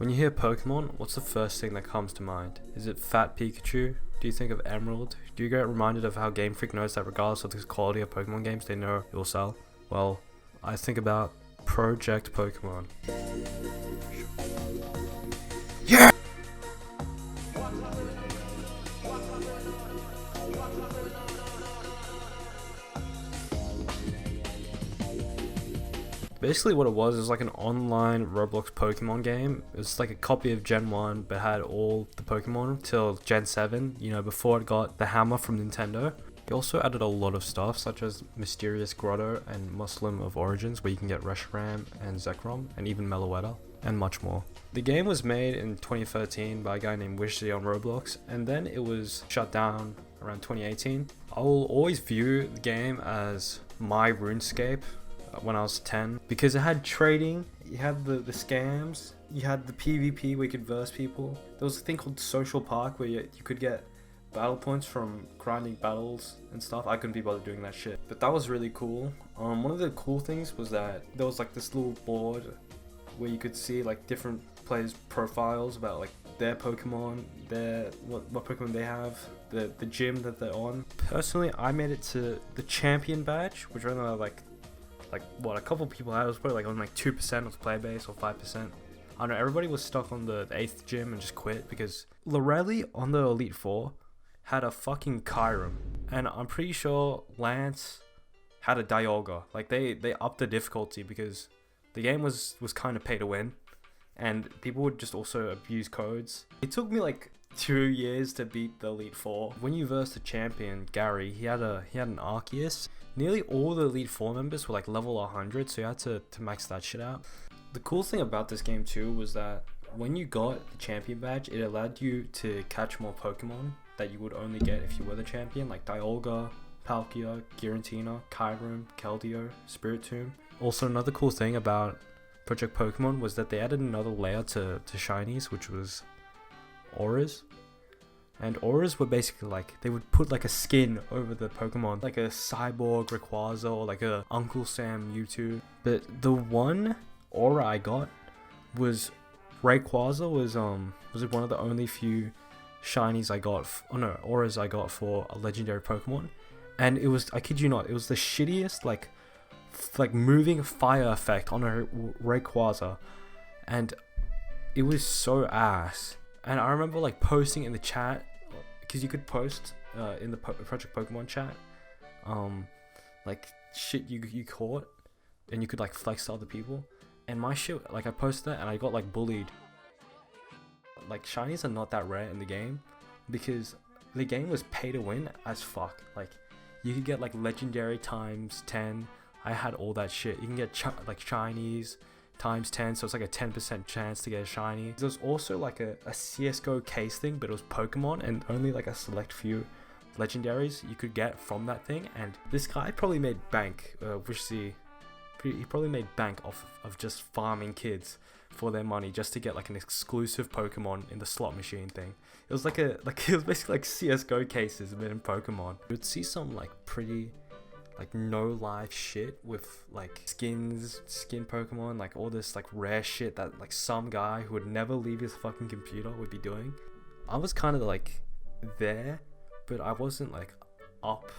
When you hear Pokemon, what's the first thing that comes to mind? Is it Fat Pikachu? Do you think of Emerald? Do you get reminded of how Game Freak knows that regardless of the quality of Pokemon games, they know it will sell? Well, I think about Project Pokemon. Yeah! Basically what it was is like an online Roblox Pokemon game. It was like a copy of Gen 1 but had all the Pokemon till Gen 7, before it got the hammer from Nintendo. It also added a lot of stuff such as Mysterious Grotto and Muslim of Origins where you can get Reshiram and Zekrom and even Meloetta and much more. The game was made in 2013 by a guy named Wishzy on Roblox and then it was shut down around 2018. I will always view the game as my RuneScape when I was 10 because it had trading, you had the scams, you had the PvP where you could verse people. There was a thing called Social Park where you could get battle points from grinding battles and stuff. I couldn't be bothered doing that shit, but that was really cool. One of the cool things was that there was like this little board where you could see like different players' profiles about like their Pokemon, what Pokemon they have, the gym that they're on. Personally, I made it to the champion badge, which I know like what a couple people had. It was probably like on like 2% of the player base or 5%. I don't know, everybody was stuck on the 8th gym and just quit because Lorelli on the Elite Four had a fucking Kyurem, and I'm pretty sure Lance had a Dialga. Like they upped the difficulty because the game was kind of pay to win and people would just also abuse codes. It took me like 2 years to beat the Elite Four. When you versed the champion Gary, he had an Arceus. Nearly all the Elite Four members were like level 100, so you had to max that shit out. The cool thing about this game too was that when you got the champion badge, it allowed you to catch more Pokemon that you would only get if you were the champion, like Dialga, Palkia, Giratina, Kyurem, Keldeo, Spiritomb. Also, another cool thing about Project Pokemon was that they added another layer to shinies, which was auras. And auras were basically like, they would put like a skin over the Pokemon, like a Cyborg Rayquaza or like a Uncle Sam Mewtwo. But the one aura I got was Rayquaza was one of the only few shinies I got, auras I got for a legendary Pokemon. And it was, I kid you not, it was the shittiest like moving fire effect on a Rayquaza. And it was so ass. And I remember like posting in the chat, because you could post in the Project Pokemon chat, like shit you caught, and you could like flex to other people. And my shit, like I posted that and I got like bullied. Like shinies are not that rare in the game because the game was pay to win as fuck. Like you could get like legendary times 10. I had all that shit. You can get like shinies times 10, so it's like a 10% chance to get a shiny. There's also like a CSGO case thing, but it was Pokemon and only like a select few legendaries you could get from that thing. And this guy probably made bank, he probably made bank off of just farming kids for their money just to get like an exclusive Pokemon in the slot machine thing. It was it was basically like CSGO cases but in Pokemon. You would see some like pretty like no life shit with like skin Pokemon, like all this like rare shit that like some guy who would never leave his fucking computer would be doing. I was kind of like there, but I wasn't like up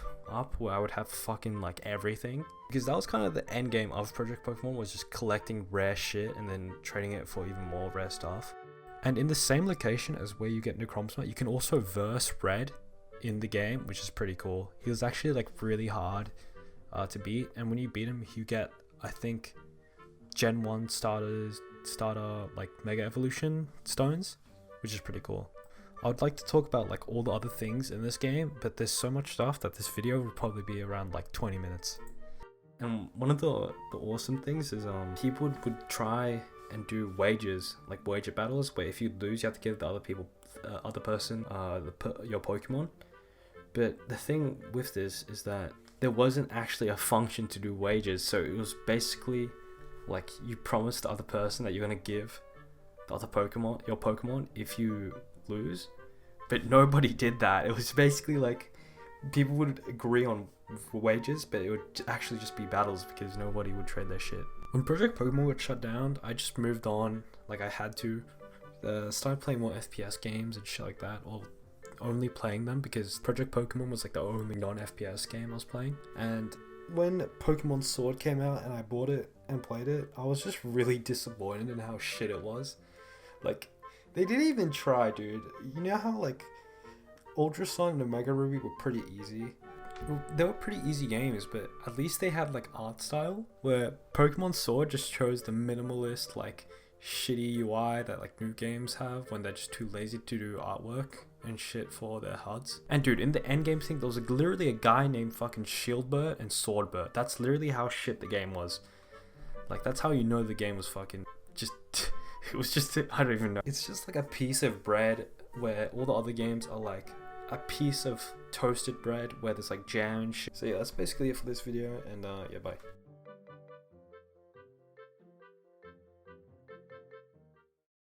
where I would have fucking like everything, because that was kind of the end game of Project Pokemon, was just collecting rare shit and then trading it for even more rare stuff. And in the same location as where you get Necromsmite, you can also verse Red in the game, which is pretty cool. He was actually like really hard to beat, and when you beat him you get, I think, Gen 1 starter like Mega Evolution stones, which is pretty cool. I would like to talk about like all the other things in this game, but there's so much stuff that this video would probably be around like 20 minutes. And one of the awesome things is people would try and do wagers, like wager battles, where if you lose you have to give the other person your Pokemon. But the thing with this is that there wasn't actually a function to do wagers, so it was basically like you promise the other person that you're gonna give the other Pokemon your Pokemon if you lose, but nobody did that. It was basically like people would agree on wagers, but it would actually just be battles because nobody would trade their shit. When Project Pokemon got shut down, I just moved on, like I had to, started playing more FPS games and shit like that, or only playing them because Project Pokemon was like the only non-FPS game I was playing. And when Pokemon Sword came out and I bought it and played it, I was just really disappointed in how shit it was. Like, they didn't even try, dude. You know how like Ultra Sun and Omega Ruby were pretty easy? Well, they were pretty easy games, but at least they had like art style, where Pokemon Sword just chose the minimalist, like shitty UI that like new games have when they're just too lazy to do artwork and shit for their HUDs. And dude, in the endgame thing, there was like literally a guy named fucking Shieldbert and Swordbert. That's literally how shit the game was. Like, that's how you know the game was fucking just it was just, I don't even know. It's just like a piece of bread, where all the other games are like a piece of toasted bread where there's like jam and shit. So yeah, that's basically it for this video, and yeah, bye.